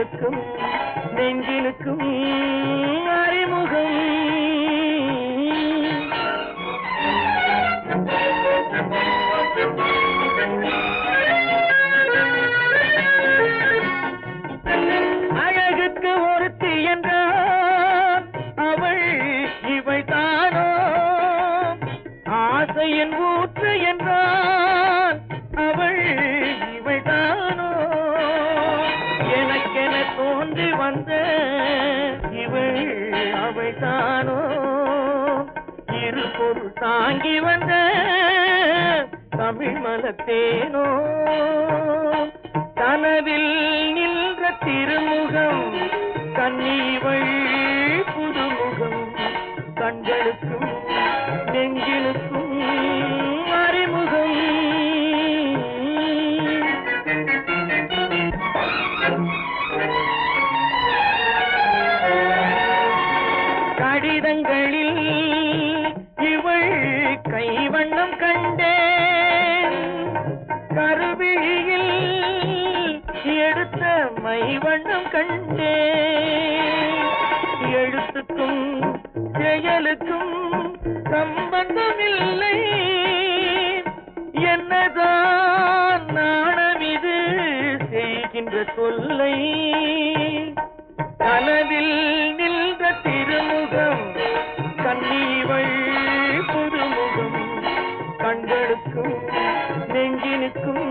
கண்களுக்கும் நெஞ்சினுக்கும் அறிமுகம். அழகுக்கு ஒருத்தி என்றால் அவள் இவை தானோ, ஆசையின் ஊற்று என்றால் அவள் இவை தானோ, எனக்கென தோன்றி வந்த இவள் அவை தானோ, இரு பொருள் தாங்கி வந்த தமிழ் மலத்தேனோ, கனவில் நின்ற திருமுகம் கண்ணீவள் புதுமுகம், கண்களுக்கும் நெஞ்சிலுக்கும் அறிமுகம். கடிதங்களில் இவள் கைவண்ணம் கண்டேன், கருவிழியில் எடுத்த மைவண்ணம் கண்டேன், எழுத்துக்கும் செயலுக்கும் சம்பந்தமில்லை, என்னதான் நாணம் இது செய்கின்ற தொல்லை, கனவில் நின்ற திருமுகம் கண்ணீவள் புதுமுகம், கண்களுக்கும் நெஞ்சினுக்கும்